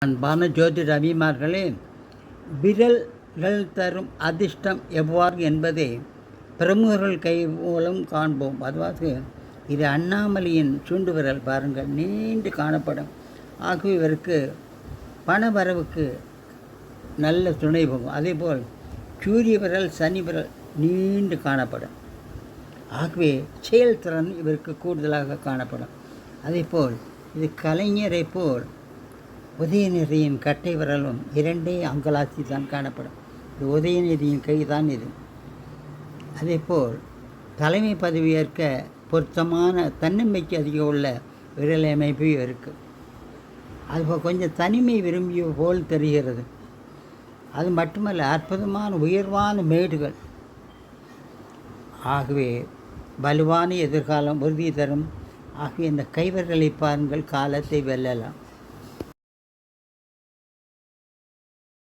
அன்பான ஜோதிட அபிமார்களே, விரல்கள் தரும் அதிர்ஷ்டம் எவ்வாறு என்பதை பிரமுகர்கள் கை மூலம் காண்போம். அதாவது இது அண்ணாமலையின் சுண்டு விரல் பாருங்கள், நீண்டு காணப்படும். ஆகவே இவருக்கு பண வரவுக்கு நல்ல துணை போகும். அதேபோல் சூரிய விரல், சனி விரல் நீண்டு காணப்படும். ஆகவே செயல்திறன் இவருக்கு கூடுதலாக காணப்படும். அதேபோல் இது கலைஞரை போல் உதயநிதியின் கட்டை விரலும் இரண்டே அங்கலாசி தான் காணப்படும். இது உதயநிதியின் கை தான் இது. அதேபோல் தலைமை பதவி ஏற்க பொருத்தமான தன்னம்பிக்கை அதிகம் உள்ள விரல் அமைப்பு இருக்குது. அதுபோல் கொஞ்சம் தனிமை விரும்பிய போல் தெரிகிறது. அது மட்டுமல்ல, அற்புதமான உயர்வான மேடுகள். ஆகவே வலுவான எதிர்காலம் உறுதி தரும். ஆகவே இந்த கைவிரலை பாருங்கள், காலத்தை வெல்லலாம்.